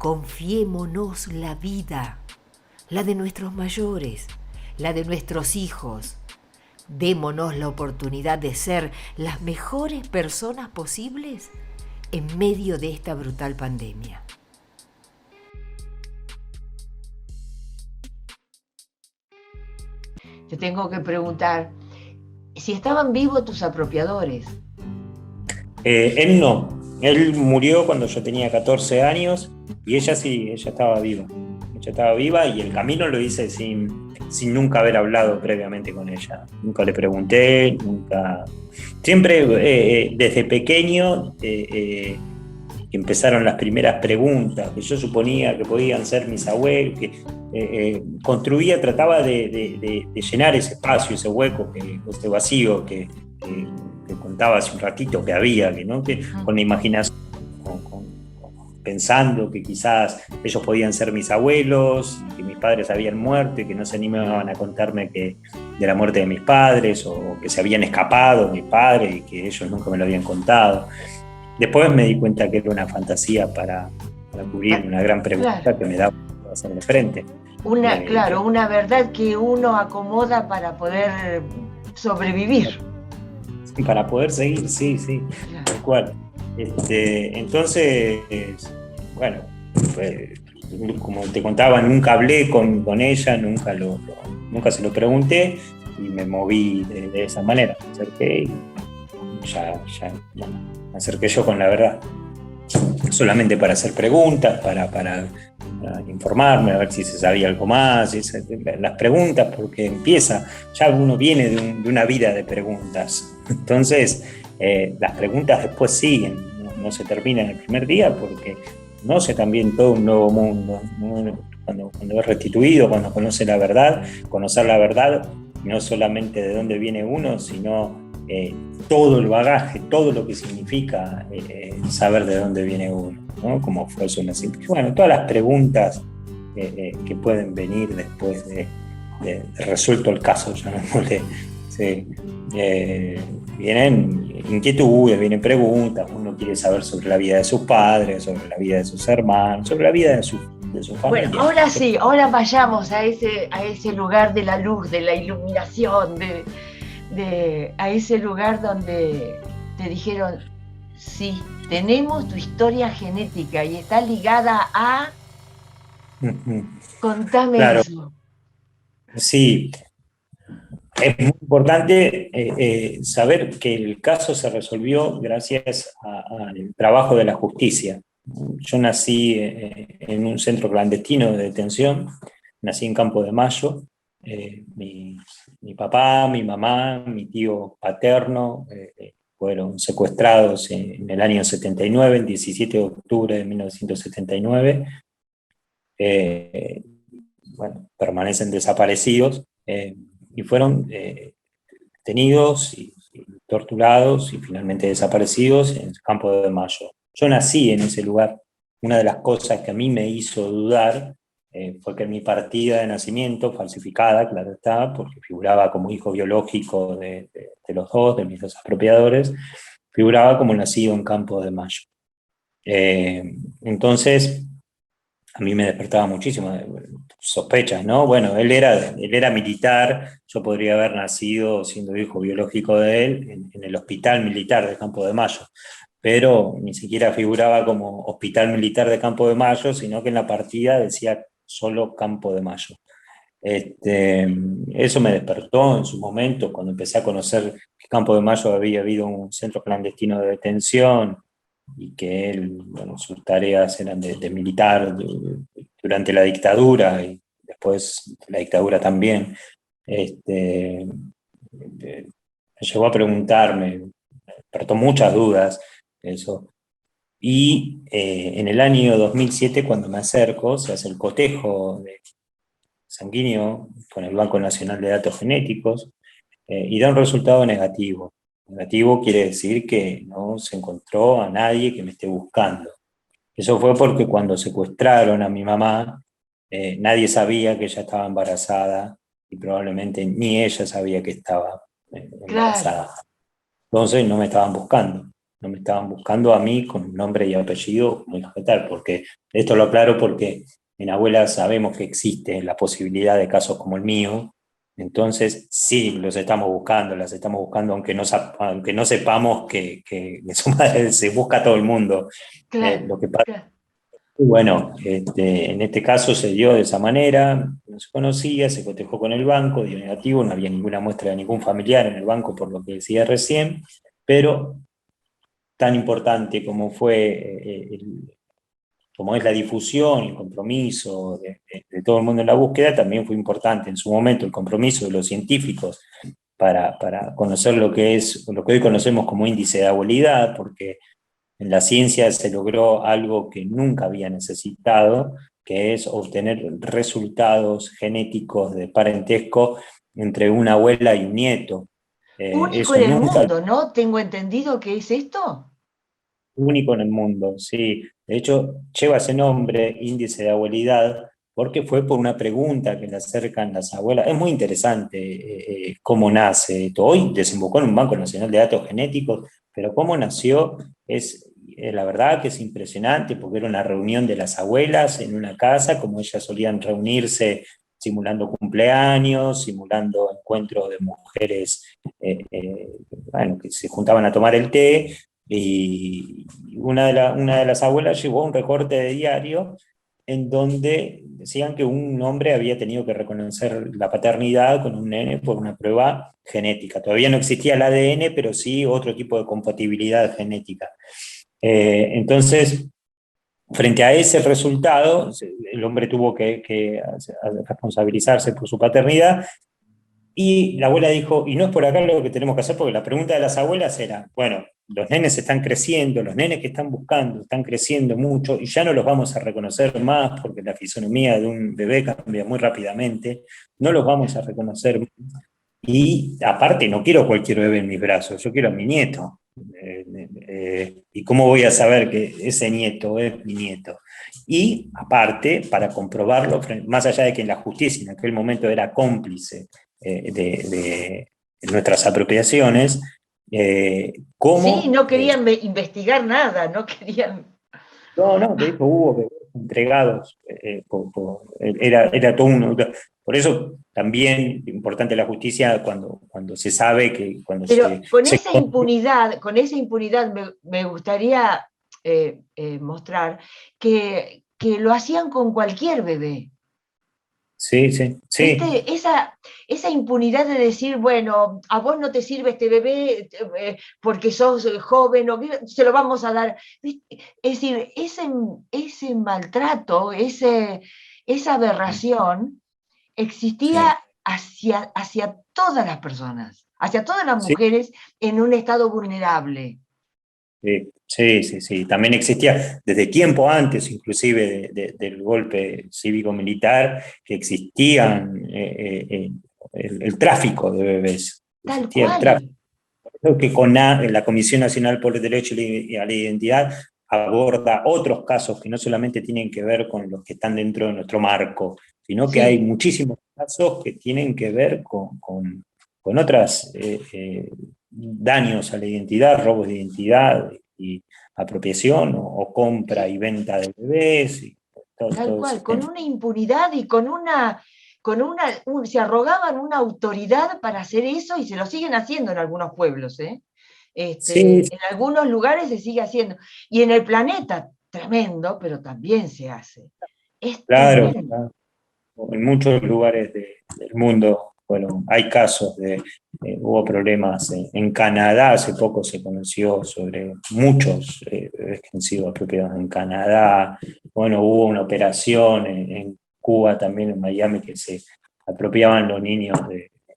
Confiémonos la vida, la de nuestros mayores, la de nuestros hijos. Démonos la oportunidad de ser las mejores personas posibles en medio de esta brutal pandemia. Te tengo que preguntar si estaban vivos tus apropiadores. Él no, él murió cuando yo tenía 14 años y ella sí, ella estaba viva. Ella estaba viva y el camino lo hice sin nunca haber hablado previamente con ella. Nunca le pregunté, nunca... Siempre desde pequeño empezaron las primeras preguntas que yo suponía que podían ser mis abuelos, que construía, trataba de llenar ese espacio, ese hueco, ese vacío que contaba hace un ratito que había, ¿no? Que con la imaginación, pensando que quizás ellos podían ser mis abuelos, que mis padres habían muerto y que no se animaban a contarme de la muerte de mis padres, o que se habían escapado mis padres y que ellos nunca me lo habían contado. Después me di cuenta que era una fantasía para cubrir una gran pregunta, claro, que me daba hacer de frente. Claro, una verdad que uno acomoda para poder sobrevivir. Para poder seguir, sí, claro, tal cual. Entonces, bueno, pues, como te contaba, nunca hablé con ella, nunca se lo pregunté y me moví de esa manera. Me acerqué y bueno, me acerqué yo con la verdad. Solamente para hacer preguntas, para informarme, a ver si se sabía algo más, las preguntas, porque ya uno viene de una vida de preguntas. Entonces, las preguntas después siguen, no se terminan el primer día, porque conoce también todo un nuevo mundo. Cuando es restituido, cuando conoce la verdad, conocer la verdad, no solamente de dónde viene uno, sino todo el bagaje, todo lo que significa saber de dónde viene uno, ¿no? Como fue su nacimiento. Bueno, todas las preguntas que pueden venir después de resuelto el caso, llamémosle. Sí. Vienen inquietudes, vienen preguntas, uno quiere saber sobre la vida de sus padres, sobre la vida de sus hermanos, sobre la vida de su familia. Bueno, ahora sí, ahora vayamos a ese lugar de la luz, de la iluminación, a ese lugar donde te dijeron, sí, tenemos tu historia genética y está ligada a... Contame, claro, eso. Sí, es muy importante saber que el caso se resolvió gracias al trabajo de la justicia. Yo nací en un centro clandestino de detención, nací en Campo de Mayo. Mi papá, mi mamá, mi tío paterno fueron secuestrados en el año 79, el 17 de octubre de 1979. Bueno, permanecen desaparecidos y fueron detenidos y torturados y finalmente desaparecidos en el Campo de Mayo. Yo nací en ese lugar. Una de las cosas que a mí me hizo dudar fue que mi partida de nacimiento, falsificada, claro está, porque figuraba como hijo biológico de los dos, de mis dos apropiadores, figuraba como nacido en Campo de Mayo. Entonces, a mí me despertaba muchísimo sospechas, ¿no? Bueno, él era militar, yo podría haber nacido siendo hijo biológico de él en el hospital militar de Campo de Mayo, pero ni siquiera figuraba como hospital militar de Campo de Mayo, sino que en la partida decía solo Campo de Mayo. Eso me despertó en su momento, cuando empecé a conocer que Campo de Mayo había habido un centro clandestino de detención, y que él, bueno, sus tareas eran de militar durante la dictadura y después de la dictadura también. Me llegó a preguntarme, me despertó muchas dudas eso. Y en el año 2007, cuando me acerco, se hace el cotejo sanguíneo con el Banco Nacional de Datos Genéticos y da un resultado negativo. Negativo quiere decir que no se encontró a nadie que me esté buscando. Eso fue porque cuando secuestraron a mi mamá, nadie sabía que ella estaba embarazada y probablemente ni ella sabía que estaba embarazada. Claro. Entonces no me estaban buscando. no me estaban buscando a mí con nombre y apellido muy tal, porque esto lo aclaro porque en Abuela sabemos que existe la posibilidad de casos como el mío, entonces sí, los estamos buscando, las estamos buscando, aunque no sepamos que de su madre se busca a todo el mundo. Claro, Lo que pasa, claro. bueno, en este caso se dio de esa manera, no se conocía, se cotejó con el banco, dio negativo, no había ninguna muestra de ningún familiar en el banco, por lo que decía recién, pero tan importante como como es la difusión, el compromiso de todo el mundo en la búsqueda, también fue importante en su momento el compromiso de los científicos para conocer lo que es, lo que hoy conocemos como índice de abuelidad, porque en la ciencia se logró algo que nunca había necesitado, que es obtener resultados genéticos de parentesco entre una abuela y un nieto. Único Eso en el nunca mundo, ¿no? Tengo entendido que es esto. único en el mundo, sí. De hecho, lleva ese nombre, índice de abuelidad, porque fue por una pregunta que le acercan las abuelas. Es muy interesante cómo nace esto. Hoy desembocó en un Banco Nacional de Datos Genéticos, pero cómo nació es, la verdad que es impresionante, porque era una reunión de las abuelas en una casa, como ellas solían reunirse simulando cumpleaños, simulando encuentros de mujeres bueno, que se juntaban a tomar el té, y una de las abuelas llevó un recorte de diario en donde decían que un hombre había tenido que reconocer la paternidad con un nene por una prueba genética. Todavía no existía el ADN, pero sí otro tipo de compatibilidad genética. Entonces, frente a ese resultado, el hombre tuvo que responsabilizarse por su paternidad y la abuela dijo, y no es por acá lo que tenemos que hacer, porque la pregunta de las abuelas era, bueno, los nenes están creciendo, los nenes que están buscando están creciendo mucho y ya no los vamos a reconocer más porque la fisonomía de un bebé cambia muy rápidamente, no los vamos a reconocer. Y aparte, no quiero cualquier bebé en mis brazos, yo quiero a mi nieto. ¿Y cómo voy a saber que ese nieto es mi nieto? Y aparte, para comprobarlo, más allá de que la justicia en aquel momento era cómplice de nuestras apropiaciones, Sí, ¿cómo? no querían investigar nada, no querían. No, no, de hecho hubo bebés entregados, era todo uno. Por eso también importante la justicia cuando se sabe que cuando Pero se con esa impunidad me gustaría mostrar que lo hacían con cualquier bebé. sí, sí, sí, ¿Viste? Esa impunidad de decir, bueno, a vos no te sirve este bebé porque sos joven, o, se lo vamos a dar. ¿Viste? Es decir, ese maltrato, esa aberración sí, existía hacia todas las personas, hacia todas las sí, mujeres en un estado vulnerable. sí, sí, sí, sí. También existía desde tiempo antes, inclusive del golpe cívico-militar, que existían el tráfico de bebés, Tal existía el cual. tráfico. Creo que la Comisión Nacional por el Derecho a la Identidad aborda otros casos que no solamente tienen que ver con los que están dentro de nuestro marco, sino que hay Sí, muchísimos casos que tienen que ver con otros daños a la identidad, robos de identidad y apropiación o compra sí, y venta de bebés y tal todo ese cual, con tema. una impunidad y se arrogaban una autoridad para hacer eso y se lo siguen haciendo en algunos pueblos, ¿eh? Sí, En algunos lugares se sigue haciendo. Y en el planeta, tremendo, pero también se hace. Es claro, tremendo. claro. En muchos lugares del mundo, bueno, hay casos hubo problemas en Canadá, hace poco se conoció sobre muchos bebés que han sido apropiados en Canadá, bueno, hubo una operación en Cuba, también en Miami, que se apropiaban los niños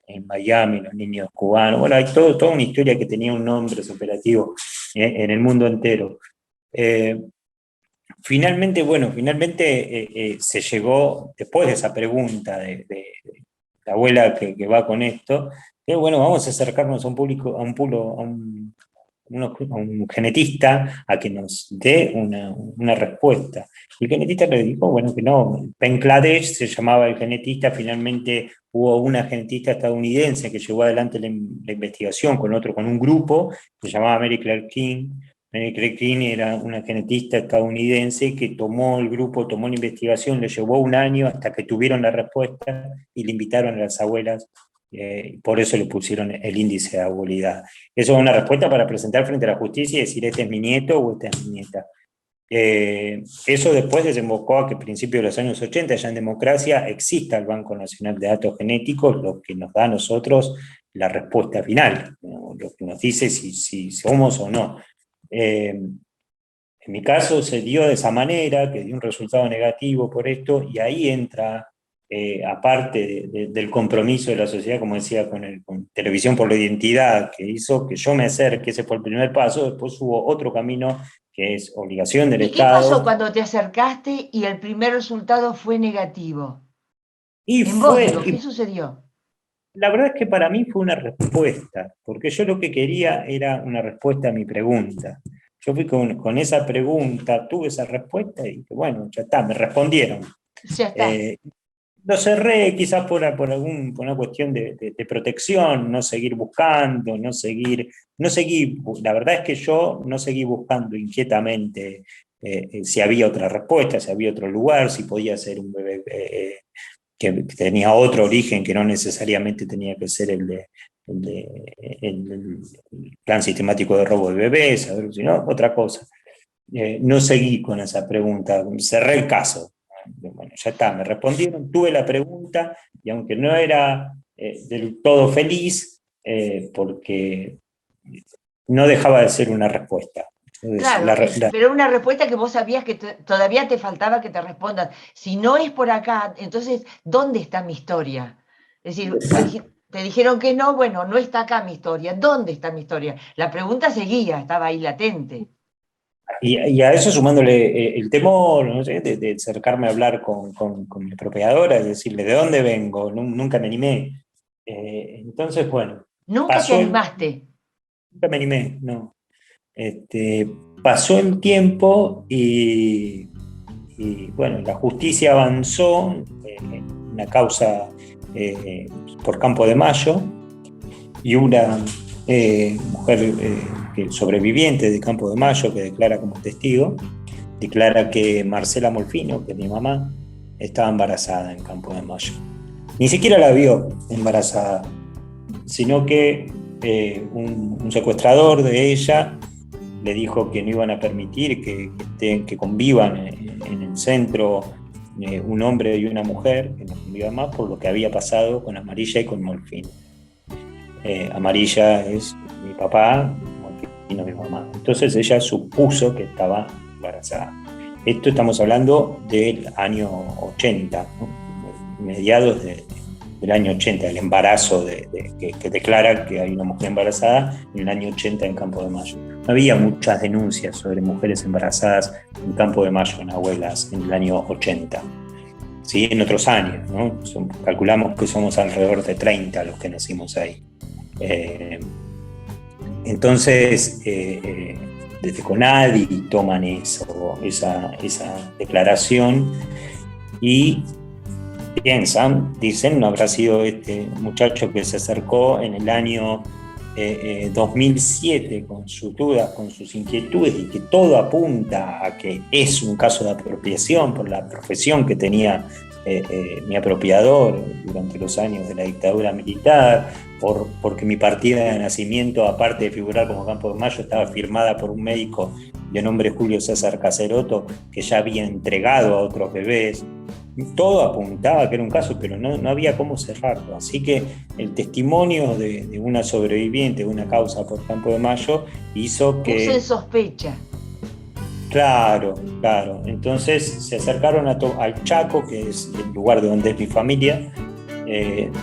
en Miami, los niños cubanos, bueno, hay toda una historia que tenía un nombre ese operativo en el mundo entero. Eh, Finalmente, bueno, se llegó, después de esa pregunta de la abuela que va con esto, que bueno, vamos a acercarnos a un público, a un genetista a que nos dé una respuesta. Y el genetista le dijo, bueno, que no, Bangladesh se llamaba el genetista, finalmente hubo una genetista estadounidense que llevó adelante la investigación con un grupo, que se llamaba Mary Claire King, Craig King era una genetista estadounidense que tomó el grupo, tomó la investigación, le llevó un año hasta que tuvieron la respuesta y le invitaron a las abuelas, por eso le pusieron el índice de abuelidad. Eso es una respuesta para presentar frente a la justicia y decir, este es mi nieto o esta es mi nieta. Eso después desembocó a que a principios de los años 80, ya en democracia, exista el Banco Nacional de Datos Genéticos, lo que nos da a nosotros la respuesta final, ¿no? Lo que nos dice si somos o no. En mi caso se dio de esa manera, que dio un resultado negativo por esto, y ahí entra, aparte del compromiso de la sociedad, como decía, con Televisión por la Identidad, que hizo que yo me acerque, ese fue el primer paso. Después hubo otro camino, que es obligación del Estado. ¿Y qué pasó cuando te acercaste y el primer resultado fue negativo? ¿Qué sucedió? La verdad es que para mí fue una respuesta, porque yo lo que quería era una respuesta a mi pregunta. Yo fui con esa pregunta, tuve esa respuesta y bueno, ya está, me respondieron. Ya está. Lo cerré quizás por una cuestión de protección, no seguir buscando, la verdad es que yo no seguí buscando inquietamente si había otra respuesta, si había otro lugar, si podía ser un bebé que tenía otro origen, que no necesariamente tenía que ser el plan sistemático de robo de bebés, sino otra cosa. No seguí con esa pregunta, cerré el caso. Bueno, ya está, me respondieron, tuve la pregunta, y aunque no era del todo feliz, porque no dejaba de ser una respuesta. Entonces, claro, pero una respuesta que vos sabías que todavía te faltaba que te respondan. Si no es por acá, entonces, ¿dónde está mi historia? Es decir, te dijeron que no, bueno, no está acá mi historia. ¿Dónde está mi historia? La pregunta seguía, estaba ahí latente. Y a eso sumándole el temor, no sé, de acercarme a hablar con mi expropiadora, de decirle de dónde vengo, nunca me animé. Entonces, bueno. ¿Nunca te animaste? Nunca me animé, no. Pasó el tiempo y bueno, la justicia avanzó en una causa por Campo de Mayo, y una mujer sobreviviente de Campo de Mayo, que declara como testigo, declara que Marcela Molfino, que es mi mamá, estaba embarazada en Campo de Mayo. Ni siquiera la vio embarazada, sino que un secuestrador de ella le dijo que no iban a permitir que convivan en el centro un hombre y una mujer, que no convivan más, por lo que había pasado con Amarilla y con Molfino. Amarilla es mi papá, Molfino mi mamá. Entonces ella supuso que estaba embarazada. Esto estamos hablando del año 80, ¿no? Mediados del año 80, el embarazo que declara que hay una mujer embarazada en el año 80 en Campo de Mayo. No había muchas denuncias sobre mujeres embarazadas en Campo de Mayo, en abuelas, en el año 80. Sí, en otros años, ¿no? Calculamos que somos alrededor de 30 los que nacimos ahí. Entonces, desde CONADI toman esa declaración y dicen, no habrá sido este muchacho que se acercó en el año 2007 con sus dudas, con sus inquietudes, y que todo apunta a que es un caso de apropiación por la profesión que tenía mi apropiador durante los años de la dictadura militar, porque mi partida de nacimiento, aparte de figurar como Campo de Mayo, estaba firmada por un médico de nombre Julio César Caseroto, que ya había entregado a otros bebés. Todo apuntaba a que era un caso, pero no había cómo cerrarlo. Así que el testimonio de una sobreviviente de una causa por Campo de Mayo hizo que... Puse en sospecha. Claro. Entonces se acercaron al Chaco, que es el lugar de donde es mi familia.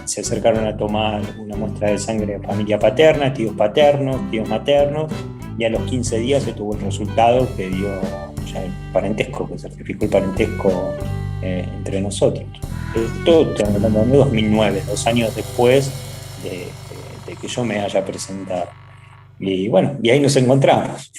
Se acercaron a tomar una muestra de sangre de familia paterna, tíos paternos, tíos maternos, y a los 15 días se tuvo el resultado que dio ya el parentesco, que certificó el parentesco entre nosotros. Esto estamos hablando de 2009, 2 años después de que yo me haya presentado. Y bueno, y ahí nos encontramos.